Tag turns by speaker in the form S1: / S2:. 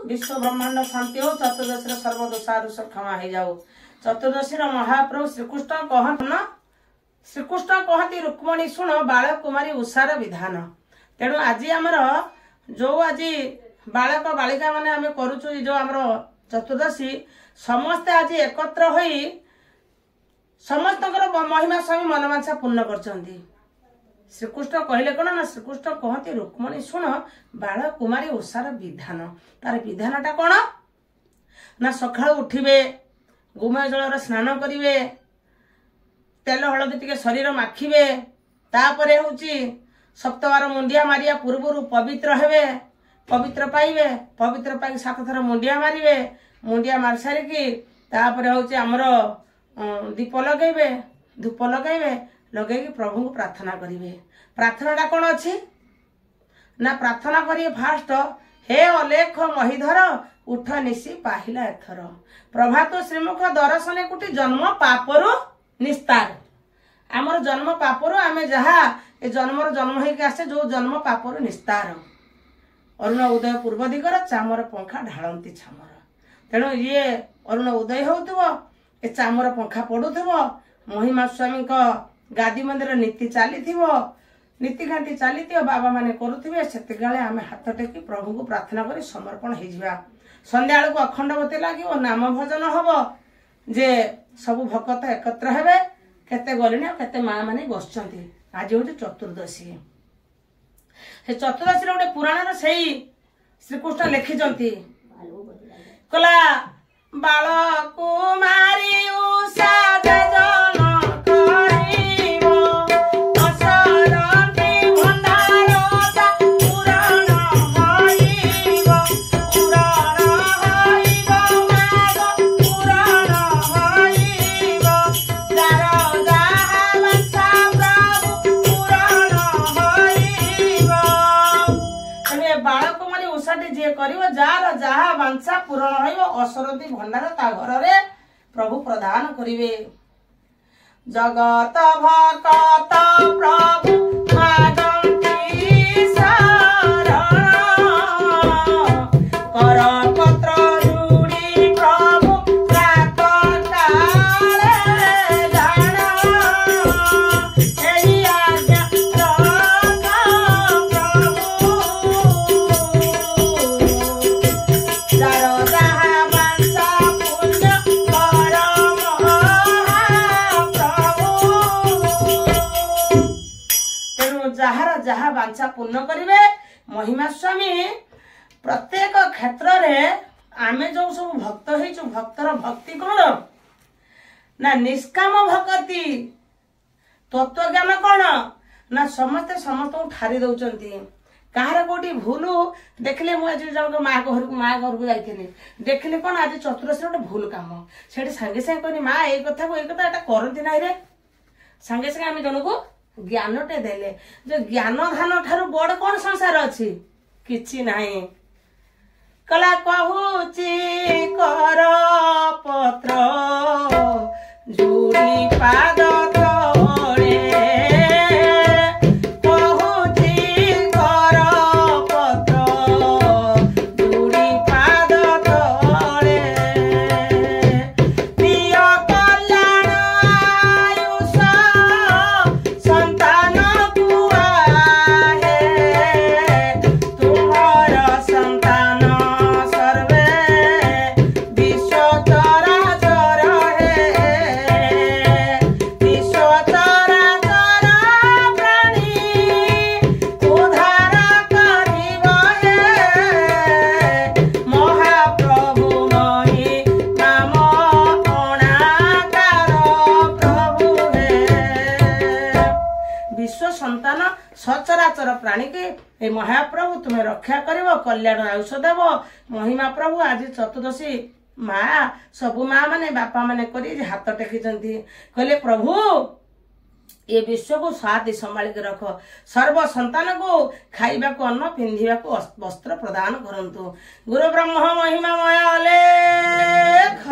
S1: विश्व ब्रह्मांड शांति हो चतुर्दशी सर्वदोषादोष क्षमा हो जाऊ। चतुर्दशी महाप्रभु श्रीकृष्ण कहत न श्रीकृष्ण कहती रुक्मणी शुण बालक कुमारी उषार विधान। तेणु आज आमर जो आज बालक बालिका माने आम करुचु जो आमर चतुर्दशी समस्ते आज एकत्र होई समस्त महिमा स्वामी मनमांसा पूर्ण करछंती। श्रीकृष्ण कहले कौन ना श्रीकृष्ण कहती रुक्मणी शुण बालक कुमारी उषार विधान। तार विधानटा कौन ना सकाळु उठिबे गोमय जलर स्नान करिवे तेल हलदी टिके शरीर माखिबे तापरे होची सप्तवार मुंडिया मारिया पूर्वरु पवित्र हेबे पवित्र पाइबे पवित्र पाई 7 थर मुंडिया मारिबे मुंडिया मार सारिकी तापरे होची हमर दीप लगेबे धूप लगेबे लगेगी प्रभु को प्रार्थना करिवे। प्रार्थनाटा कौन अच्छी ना प्रार्थना करिए फास्ट हे अलेख महिधर उठ निशी पाहिला एथर प्रभात श्रीमुख दर्शने कुटी जन्म पापरु निस्तार। आमर जन्म पापरु आमे जहा ए जन्मर जन्म होइके आसे जो जन्म पापरु निस्तार। अरुण उदय पूर्व दिगर चामर पंखा ढाळंती छामर। तेणु ये अरुण उदय होउथबो ए चामर पंखा पडुथबो महिमा स्वामी को गादी मंदिर नीति चली नीतिकांति चली बाबा माने करुथिबे सेतिगाले आमे हाथ टेकी प्रभु को प्रार्थना करी समर्पण हो जिबा। संध्या को अखंडवती लागिवो नाम भजन हबो जे सब भक्त एकत्र हेबे केते गलिनी केते माँ माने बसचंती। आज होती चतुर्दशी हे चतुर्दशी रे गोटे पुराण सेई श्रीकृष्ण लिखिचंती कला बाल कुमारी उषा जार जहा वांछा पूरण हो असरती भंडार ता घर रे प्रभु प्रदान करिवे। जगत भक्त प्रभु मागंती शरण कर पत्र जुड़ी प्रभु रात काले जान एही आज्ञा रख प्रभु जार जहा वांछा पुण्य परम जार जहा वांछा पूर्ण करिवे। महिमा स्वामी प्रत्येक क्षेत्र रे आमे जो सब भक्त होइछु भक्तर भक्ति कोन ना निष्काम भक्ति तत्व ज्ञान कोन ना समस्त समस्त ठारी दउचंती। कहार कोटी भूल देखले मु आज जन माँ घर को जाइथिनी देखले कोन आज चतुर्दशी गोटे भूल काम सेठी संगे संगे कहनी माँ ए कथा एटा करती ना रे संगे संगे आम जन को ज्ञानटे देले जो ज्ञान धान ठारू बड़ कौन संसार अच्छी किछि नाही। कला कहूची कर पत्र जुड़ी पाद तोड़े कहूची कर पत्र जुड़ी पाद तोड़े प्रिय कल्याण आयुष संतान कुआ है तुम्हारा संतान सर्वे विश्व चराचर है विश्व चराचर प्राणी उद्धार करिब है महाप्रभु मही नाम अणाकार प्रभु है। विश्व संतान सचराचर प्राणी के ए महाप्रभु तुम्हें रक्षा करिवो कल्याण आयुष देव। महिमा प्रभु आज चतुर्दशी माँ सबु माँ माने बापा माने करी हाथ टेकिचंती कहले प्रभु ये विश्व को साथी संभाल के रख सर्व संतान को खाइबा को अन्न पिंधिबा को वस्त्र प्रदान करंतु। गुरु ब्रह्म महिमा मया लेख।